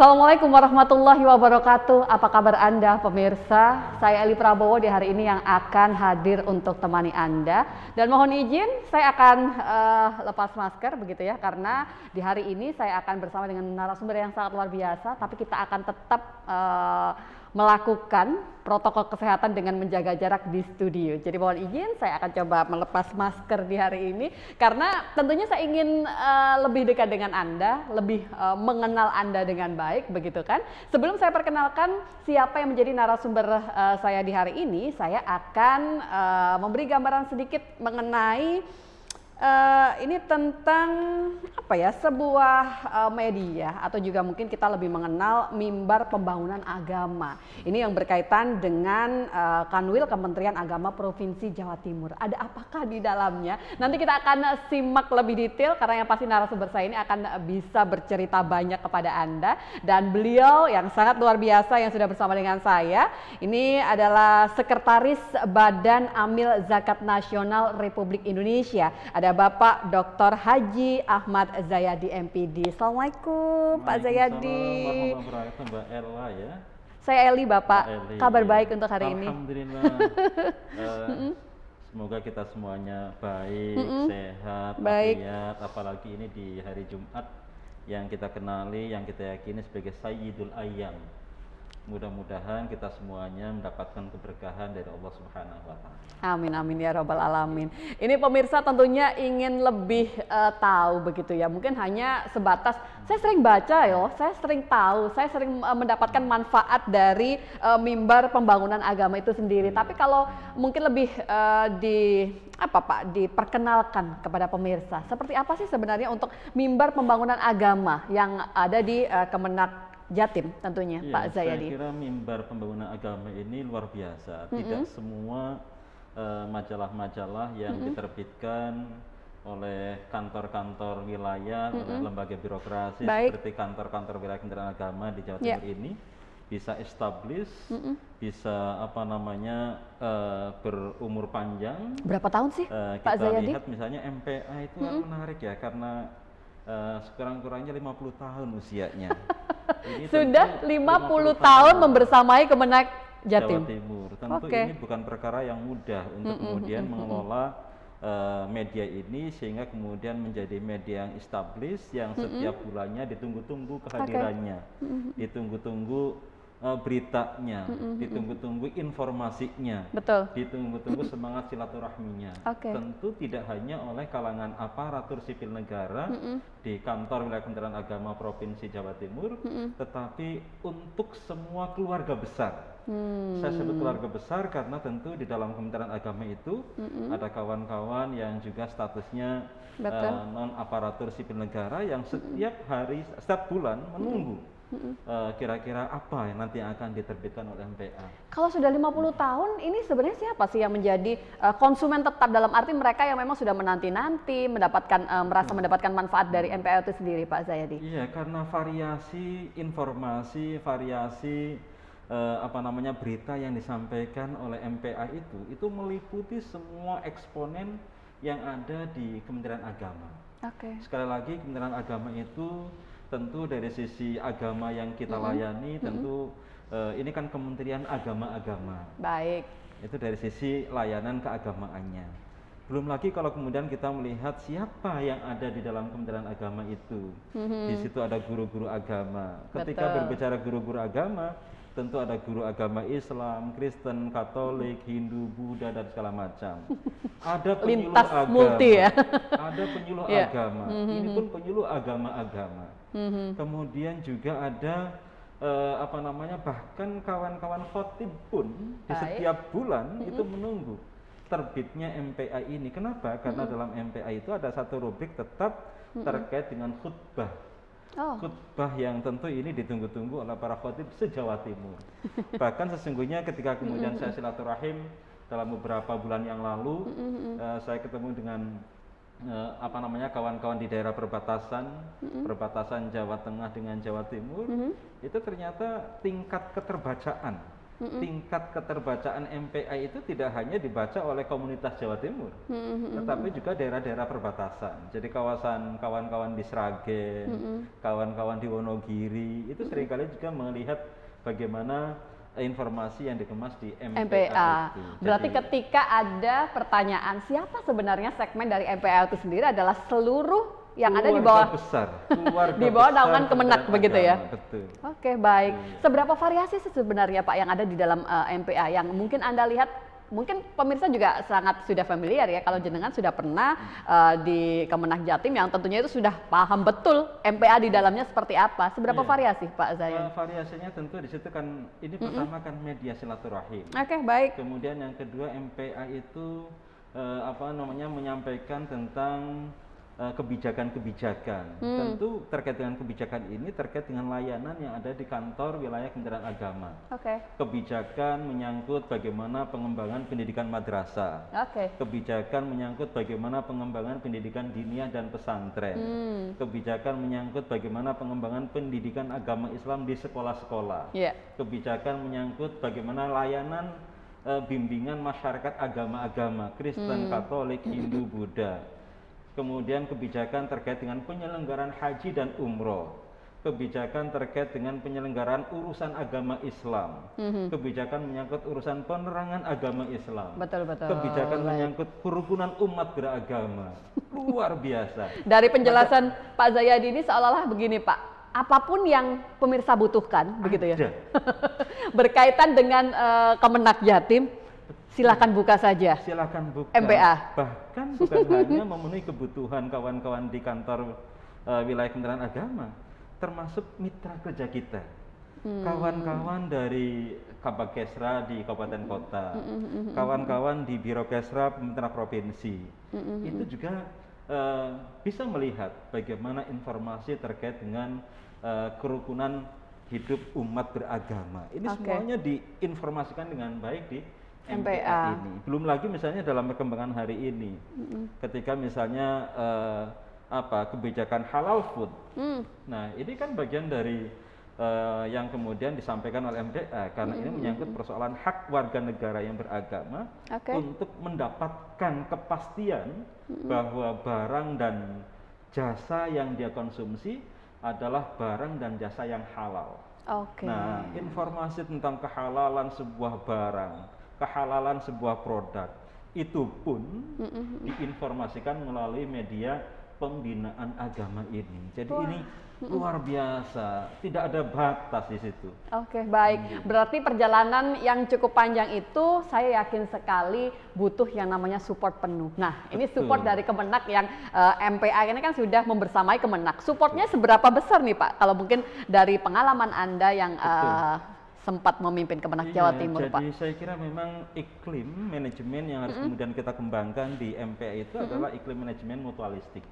Assalamualaikum warahmatullahi wabarakatuh. Apa kabar Anda pemirsa? Saya Eli Prabowo di hari ini yang akan hadir untuk temani Anda. Dan mohon izin saya akan lepas masker begitu ya, karena di hari ini saya akan bersama dengan narasumber yang sangat luar biasa. Tapi kita akan tetap melakukan protokol kesehatan dengan menjaga jarak di studio. Jadi mohon izin saya akan coba melepas masker di hari ini karena tentunya saya ingin lebih dekat dengan Anda, lebih mengenal Anda dengan baik begitu kan. Sebelum saya perkenalkan siapa yang menjadi narasumber saya di hari ini, saya akan memberi gambaran sedikit mengenai ini tentang apa ya, sebuah media atau juga mungkin kita lebih mengenal Mimbar Pembangunan Agama. Ini yang berkaitan dengan Kanwil Kementerian Agama Provinsi Jawa Timur. Ada apakah di dalamnya? Nanti kita akan simak lebih detail karena yang pasti narasumber saya ini akan bisa bercerita banyak kepada Anda, dan beliau yang sangat luar biasa yang sudah bersama dengan saya ini adalah Sekretaris Badan Amil Zakat Nasional Republik Indonesia. Ada Bapak Dr. Haji Ahmad Zayadi MPD. Assalamualaikum Pak Zayadi. Mbak Ella ya. Saya Eli Bapak. Eli, kabar ya. baik untuk hari ini. Alhamdulillah. Semoga kita semuanya baik, sehat, walafiat. Apalagi ini di hari Jumat yang kita kenali, yang kita yakini sebagai Sayyidul Ayyam. Mudah-mudahan kita semuanya mendapatkan keberkahan dari Allah Subhanahu wa Ta'ala. Amin amin ya robbal alamin. Ini pemirsa tentunya ingin lebih tahu begitu ya. Mungkin hanya sebatas saya sering baca ya, saya sering tahu, saya sering mendapatkan manfaat dari Mimbar Pembangunan Agama itu sendiri. Tapi kalau mungkin lebih diperkenalkan kepada pemirsa, seperti apa sih sebenarnya untuk Mimbar Pembangunan Agama yang ada di Kemenak Jatim tentunya, ya, Pak Zayadi. Saya kira Mimbar Pembangunan Agama ini luar biasa. Tidak semua majalah-majalah yang diterbitkan oleh kantor-kantor wilayah, oleh lembaga birokrasi seperti kantor-kantor wilayah Kementerian Agama di Jawa Timur ini bisa establish, bisa berumur panjang. Berapa tahun sih, Pak Kita Zayadi? lihat misalnya MPA itu menarik ya, karena sekurang-kurangnya 50 tahun usianya. Ini sudah 50 tahun membersamai Kemenak Jatim. Jawa Timur. Tentu ini bukan perkara yang mudah untuk kemudian mengelola media ini sehingga kemudian menjadi media yang established, yang setiap bulannya ditunggu-tunggu kehadirannya, ditunggu-tunggu beritanya, ditunggu-tunggu informasinya, ditunggu-tunggu semangat silaturahminya. Tentu tidak hanya oleh kalangan aparatur sipil negara di kantor wilayah Kementerian Agama Provinsi Jawa Timur, tetapi untuk semua keluarga besar. Saya sebut keluarga besar karena tentu di dalam Kementerian Agama itu ada kawan-kawan yang juga statusnya non aparatur sipil negara yang setiap hari, setiap bulan menunggu kira-kira apa yang nanti akan diterbitkan oleh MPA. Kalau sudah 50 tahun, ini sebenarnya siapa sih yang menjadi konsumen tetap, dalam arti mereka yang memang sudah menanti-nanti merasa mendapatkan manfaat dari MPA itu sendiri, Pak Zayadi? Iya, karena variasi informasi, variasi berita yang disampaikan oleh MPA itu meliputi semua eksponen yang ada di Kementerian Agama. Sekali lagi, Kementerian Agama itu tentu dari sisi agama yang kita layani, tentu ini kan Kementerian Agama-Agama. Baik. Itu dari sisi layanan keagamaannya. Belum lagi kalau kemudian kita melihat siapa yang ada di dalam Kementerian Agama itu. Di situ ada guru-guru agama. Ketika berbicara guru-guru agama, tentu ada guru agama Islam, Kristen, Katolik, Hindu, Buddha, dan segala macam. Ada penyuluh lintas agama, multi ya. Ada penyuluh agama. Ini pun penyuluh agama-agama. Kemudian juga ada bahkan kawan-kawan khotib pun di setiap bulan itu menunggu terbitnya MPA ini. Kenapa? Karena dalam MPA itu ada satu rubrik tetap terkait dengan khutbah. Khutbah yang tentu ini ditunggu-tunggu oleh para khotib se-Jawa Timur. Bahkan sesungguhnya ketika kemudian saya silaturahim dalam beberapa bulan yang lalu, saya ketemu dengan kawan-kawan di daerah perbatasan Jawa Tengah dengan Jawa Timur, itu ternyata tingkat keterbacaan tingkat keterbacaan MPA itu tidak hanya dibaca oleh komunitas Jawa Timur, tetapi juga daerah-daerah perbatasan. Jadi kawan-kawan di Sragen, kawan-kawan di Wonogiri, itu seringkali juga melihat bagaimana informasi yang dikemas di MPA itu. Berarti ketika ada pertanyaan siapa sebenarnya segmen dari MPA itu sendiri adalah seluruh yang ada di bawah besar, di bawah naungan Kemenak begitu ya. Betul. Oke, baik. Seberapa variasi sih sebenarnya Pak yang ada di dalam MPA yang mungkin Anda lihat, mungkin pemirsa juga sangat sudah familiar ya kalau jenengan sudah pernah di Kemenak Jatim yang tentunya itu sudah paham betul MPA di dalamnya seperti apa. Seberapa variasi Pak Zayan? Variasinya tentu di situ kan ini pertama kan media silaturahim. Oke, baik. Kemudian yang kedua MPA itu menyampaikan tentang kebijakan-kebijakan. Tentu terkait dengan kebijakan ini terkait dengan layanan yang ada di kantor wilayah Kementerian Agama. Kebijakan menyangkut bagaimana pengembangan pendidikan madrasah. Kebijakan menyangkut bagaimana pengembangan pendidikan diniyah dan pesantren. Kebijakan menyangkut bagaimana pengembangan pendidikan agama Islam di sekolah-sekolah. Kebijakan menyangkut bagaimana layanan bimbingan masyarakat agama-agama Kristen, Katolik, Hindu, Buddha. Kemudian kebijakan terkait dengan penyelenggaraan haji dan umroh, kebijakan terkait dengan penyelenggaraan urusan agama Islam, kebijakan menyangkut urusan penerangan agama Islam, kebijakan menyangkut kerukunan umat beragama, luar biasa. Dari penjelasan Pak Zayadi ini seolah-olah begini Pak, apapun yang pemirsa butuhkan, begitu ya, berkaitan dengan Kemenak Jatim, silakan buka saja. Silakan buka. MPA. Bahkan bukan hanya memenuhi kebutuhan kawan-kawan di kantor wilayah Kementerian Agama, termasuk mitra kerja kita. Kawan-kawan dari Kabakesra di kabupaten kota, kawan-kawan di Birokesra pemerintah provinsi, itu juga bisa melihat bagaimana informasi terkait dengan kerukunan hidup umat beragama. Ini semuanya diinformasikan dengan baik di MPA ini. Belum lagi misalnya dalam perkembangan hari ini, ketika misalnya kebijakan halal food. Nah, ini kan bagian dari yang kemudian disampaikan oleh MPA karena ini menyangkut persoalan hak warga negara yang beragama untuk mendapatkan kepastian bahwa barang dan jasa yang dia konsumsi adalah barang dan jasa yang halal. Nah, informasi tentang kehalalan sebuah barang, kehalalan sebuah produk itu pun diinformasikan melalui media pembinaan agama ini. Jadi ini luar biasa, tidak ada batas di situ. Baik. Berarti perjalanan yang cukup panjang itu saya yakin sekali butuh yang namanya support penuh. Nah, ini support dari Kemenak yang MPA ini kan sudah membersamai Kemenak. Supportnya seberapa besar nih Pak? Kalau mungkin dari pengalaman Anda yang sempat memimpin Kemenak Jawa Timur, Pak. Jadi saya kira memang iklim manajemen yang harus kemudian kita kembangkan di MPA itu adalah iklim manajemen mutualistik.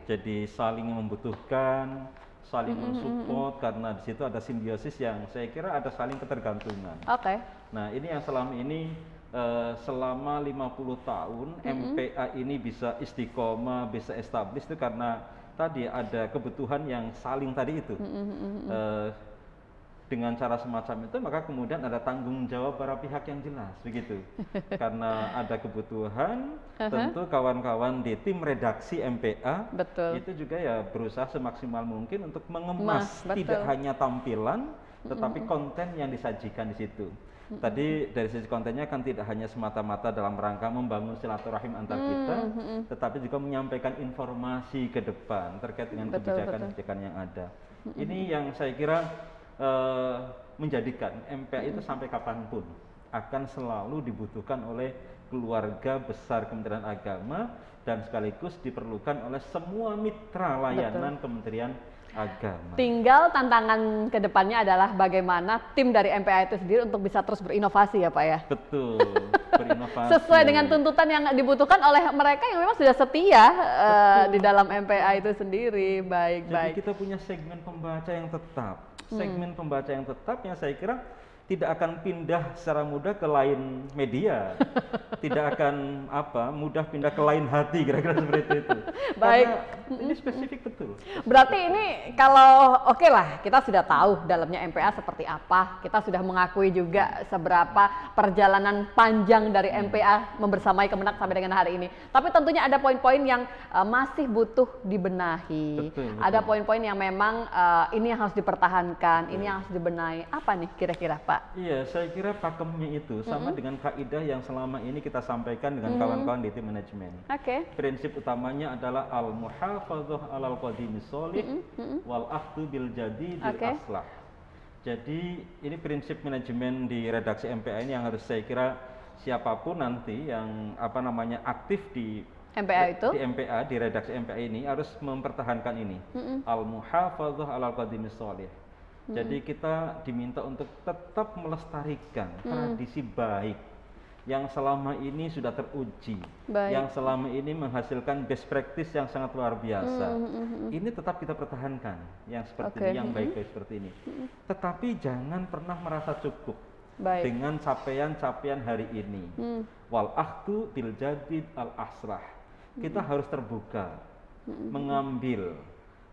Jadi saling membutuhkan, saling mensupport karena di situ ada simbiosis yang saya kira ada saling ketergantungan. Nah, ini yang selama ini selama 50 tahun MPA ini bisa istiqomah, bisa establis itu karena tadi ada kebutuhan yang saling tadi itu. Dengan cara semacam itu maka kemudian ada tanggung jawab para pihak yang jelas begitu. Karena ada kebutuhan, tentu kawan-kawan di tim redaksi MPA itu juga ya berusaha semaksimal mungkin untuk mengemas tidak hanya tampilan tetapi konten yang disajikan di situ. Tadi dari sisi kontennya kan tidak hanya semata-mata dalam rangka membangun silaturahim antar kita, tetapi juga menyampaikan informasi ke depan terkait dengan kebijakan-kebijakan yang ada. Ini yang saya kira menjadikan MPA itu sampai kapanpun akan selalu dibutuhkan oleh keluarga besar Kementerian Agama dan sekaligus diperlukan oleh semua mitra layanan Kementerian Agama. Tinggal tantangan kedepannya adalah bagaimana tim dari MPA itu sendiri untuk bisa terus berinovasi ya Pak ya? Betul, berinovasi. Sesuai dengan tuntutan yang dibutuhkan oleh mereka yang memang sudah setia di dalam MPA itu sendiri. Jadi kita punya segmen pembaca yang tetap. Segmen pembaca yang tetap yang saya kira tidak akan pindah secara mudah ke lain media, tidak akan mudah pindah ke lain hati, kira-kira seperti itu. Baik. Karena ini spesifik betul. Berarti ini kalau oke lah, kita sudah tahu dalamnya MPA seperti apa, kita sudah mengakui juga seberapa perjalanan panjang dari MPA membersamai Kemenak sampai dengan hari ini. Tapi tentunya ada poin-poin yang masih butuh dibenahi. Betul. Ada poin-poin yang memang ini yang harus dipertahankan, ini yang harus dibenahi. Apa nih kira-kira, Pak? Iya, saya kira pakemnya itu sama dengan kaidah yang selama ini kita sampaikan dengan kawan-kawan di tim manajemen. Oke. Prinsip utamanya adalah al-muhafadzah 'alal qadimi sholih wal akhdhu bil jadidil aslah. Jadi ini prinsip manajemen di redaksi MPA ini yang harus saya kira siapapun nanti yang aktif di MPA itu? Di MPA, di redaksi MPA ini harus mempertahankan ini. Al-muhafadzah 'alal qadimi sholih. Jadi kita diminta untuk tetap melestarikan tradisi baik yang selama ini sudah teruji, yang selama ini menghasilkan best practice yang sangat luar biasa. Ini tetap kita pertahankan, yang seperti ini, yang baik-baik seperti ini. Tetapi jangan pernah merasa cukup dengan capaian-capaian hari ini. Wal akhdhu bil jadid al aslah. Kita harus terbuka, mengambil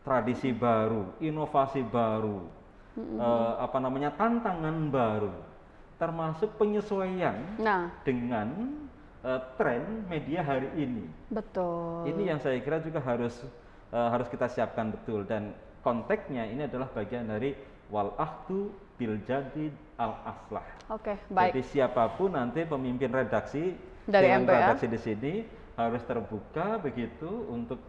tradisi baru, inovasi baru, tantangan baru, termasuk penyesuaian dengan tren media hari ini. Betul. Ini yang saya kira juga harus kita siapkan betul, dan konteksnya ini adalah bagian dari wal akhdhu bil jadid al aslah. Oke, baik. Jadi siapapun nanti pemimpin redaksi dari dengan MPA redaksi di sini harus terbuka begitu untuk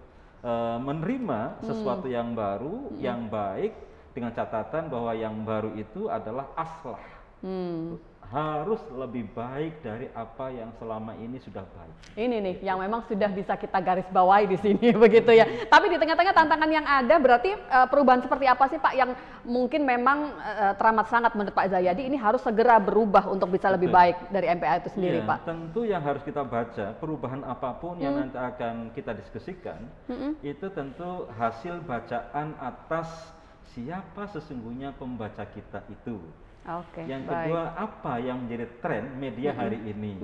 menerima sesuatu yang baru, yang baik, dengan catatan bahwa yang baru itu adalah aslah. Harus lebih baik dari apa yang selama ini sudah baik. Ini nih yang memang sudah bisa kita garis bawahi di sini begitu ya. Tapi di tengah-tengah tantangan yang ada, berarti perubahan seperti apa sih Pak yang mungkin memang teramat sangat menurut Pak Zayadi ini harus segera berubah untuk bisa lebih baik dari MPA itu sendiri, Pak? Tentu yang harus kita baca, perubahan apapun yang nanti akan kita diskusikan, itu tentu hasil bacaan atas siapa sesungguhnya pembaca kita itu. Yang kedua, apa yang menjadi tren media hari ini.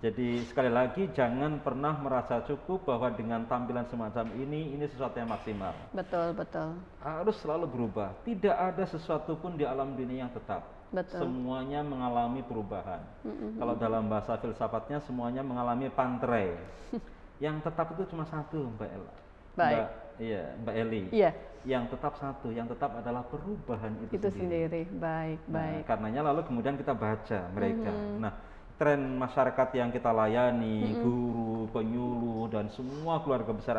Jadi sekali lagi jangan pernah merasa cukup bahwa dengan tampilan semacam ini sesuatu yang maksimal. Betul, betul. Harus selalu berubah. Tidak ada sesuatu pun di alam dunia yang tetap. Betul. Semuanya mengalami perubahan. Kalau dalam bahasa filsafatnya semuanya mengalami pantrei. Yang tetap itu cuma satu, Mbak Ella. Baik. Mbak Eli. Iya. Yang tetap satu, yang tetap adalah perubahan itu sendiri. Baik, baik. Karenanya lalu kemudian kita baca mereka. Nah, tren masyarakat yang kita layani, guru, penyuluh, dan semua keluarga besar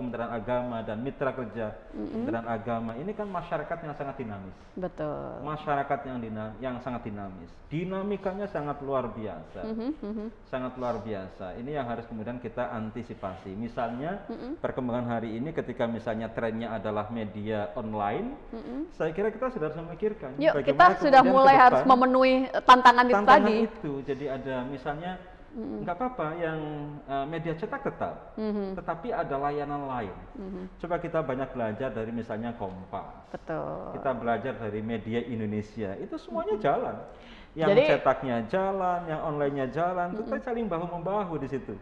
Kementerian Agama dan mitra kerja Kementerian Agama, ini kan masyarakat yang sangat dinamis. Betul. Masyarakat yang sangat dinamis. Dinamikanya sangat luar biasa. Sangat luar biasa. Ini yang harus kemudian kita antisipasi. Misalnya, perkembangan hari ini ketika misalnya trennya adalah media online, saya kira kita sudah harus memikirkan. Yuk, kita sudah mulai harus memenuhi tantangan itu tadi. Jadi ada misalnya nggak apa-apa yang media cetak tetap, tetapi ada layanan lain. Coba kita banyak belajar dari misalnya Kompas. Betul. Kita belajar dari media Indonesia, itu semuanya jalan. Yang cetaknya jalan, yang online-nya jalan, kita saling bahu-membahu di situ.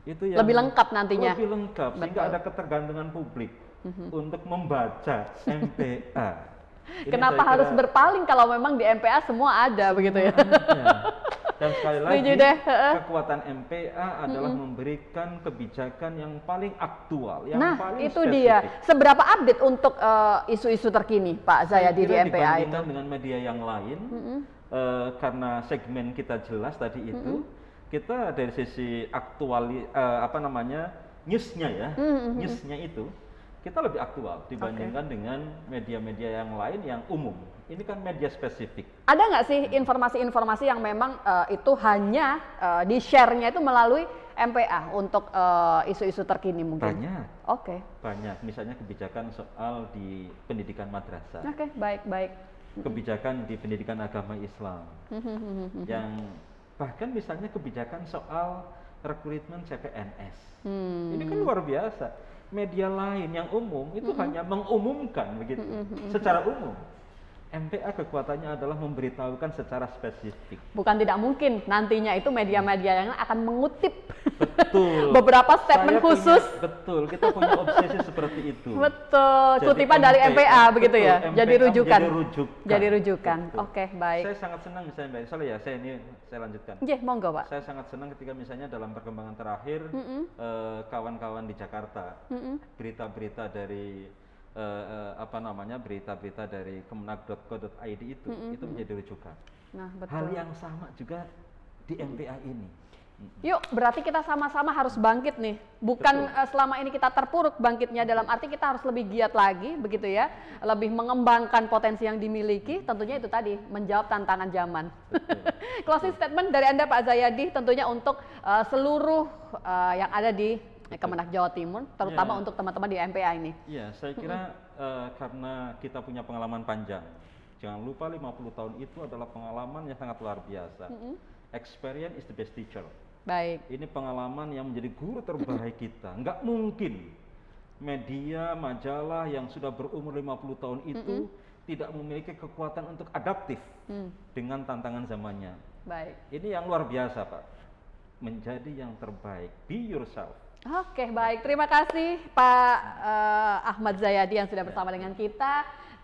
Itu yang lebih lengkap nantinya. Lebih lengkap, sehingga ada ketergantungan publik untuk membaca MPA. Kenapa harus berpaling kalau memang di MPA semua ada begitu ya? Dan sekali lagi, kekuatan MPA adalah memberikan kebijakan yang paling aktual, yang paling itu spesifik. dia. Seberapa update untuk isu-isu terkini, Pak Zayadi di MPA itu? Dengan media yang lain, karena segmen kita jelas tadi itu, kita dari sisi newsnya ya, newsnya itu kita lebih aktual dibandingkan dengan media-media yang lain yang umum. Ini kan media spesifik. Ada nggak sih informasi-informasi yang memang itu hanya di-share-nya itu melalui MPA untuk isu-isu terkini mungkin? Banyak. Oke. Banyak. Misalnya kebijakan soal di pendidikan madrasah. Oke, baik. Kebijakan di pendidikan agama Islam. Yang bahkan misalnya kebijakan soal rekrutmen CPNS. Ini kan luar biasa. Media lain yang umum itu hanya mengumumkan begitu secara umum. MPA kekuatannya adalah memberitahukan secara spesifik. Bukan tidak mungkin nantinya itu media-media yang akan mengutip Betul. beberapa statement khusus. Betul, kita punya obsesi seperti itu. Betul, Jadi kutipan dari MPA begitu betul, ya. Jadi MPA rujukan. menjadi rujukan. Jadi rujukan. Betul. Oke, baik. Saya sangat senang misalnya Mbak Isol ya, saya lanjutkan. Nggih, monggo, Pak. Saya sangat senang ketika misalnya dalam perkembangan terakhir kawan-kawan di Jakarta, berita-berita dari berita-berita dari kemenak.co.id itu menjadi rujukan. Nah, betul. Hal yang sama juga di MPA ini. Yuk, berarti kita sama-sama harus bangkit nih. Bukan selama ini kita terpuruk bangkitnya, dalam arti kita harus lebih giat lagi, begitu ya. Lebih mengembangkan potensi yang dimiliki, tentunya itu tadi, menjawab tantangan zaman. Closing statement dari Anda Pak Zayadi, tentunya untuk seluruh yang ada di Kemenak Jawa Timur, terutama untuk teman-teman di MPA ini. Iya, saya kira karena kita punya pengalaman panjang. Jangan lupa 50 tahun itu adalah pengalaman yang sangat luar biasa. Experience is the best teacher. Baik. Ini pengalaman yang menjadi guru terbaik kita. Nggak mungkin media, majalah yang sudah berumur 50 tahun itu tidak memiliki kekuatan untuk adaptif dengan tantangan zamannya. Baik. Ini yang luar biasa, Pak. Menjadi yang terbaik. Be yourself. Oke, baik. Terima kasih Pak Ahmad Zayadi yang sudah bersama dengan kita.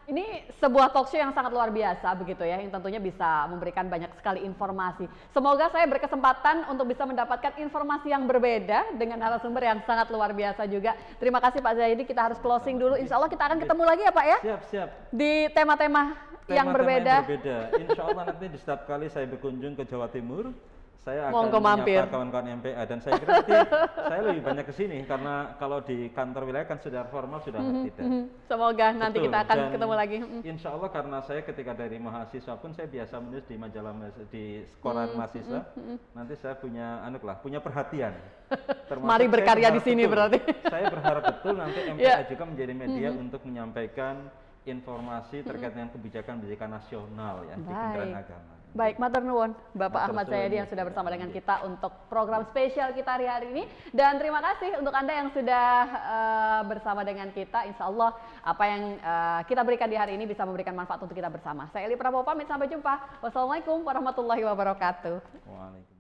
Ini sebuah talk show yang sangat luar biasa begitu ya, yang tentunya bisa memberikan banyak sekali informasi. Semoga saya berkesempatan untuk bisa mendapatkan informasi yang berbeda dengan narasumber yang sangat luar biasa juga. Terima kasih Pak Zayadi, kita harus closing dulu. Insya Allah kita akan ketemu lagi ya Pak ya? Siap, siap. Di tema-tema yang berbeda. Insya Allah nanti di setiap kali saya berkunjung ke Jawa Timur, saya akan menyapa kawan-kawan MPA, dan saya kira nanti saya lebih banyak ke sini karena kalau di kantor wilayah kan sudah formal, sudah tidak. Semoga nanti kita akan ketemu lagi. Insya Allah karena saya ketika dari mahasiswa pun saya biasa menulis di majalah di koran mahasiswa. Nanti saya punya perhatian. Mari berkarya di sini berarti. Saya berharap betul nanti MPA juga menjadi media untuk menyampaikan informasi terkait dengan kebijakan-kebijakan nasional ya di Kementerian Agama. Baik, matur nuwun Bapak Ahmad Zayadi yang sudah bersama dengan kita untuk program spesial kita hari ini, dan terima kasih untuk Anda yang sudah bersama dengan kita. Insya Allah apa yang kita berikan di hari ini bisa memberikan manfaat untuk kita bersama. Saya Eli Prabowo pamit, sampai jumpa. Wassalamualaikum warahmatullahi wabarakatuh. Waalaikumsalam.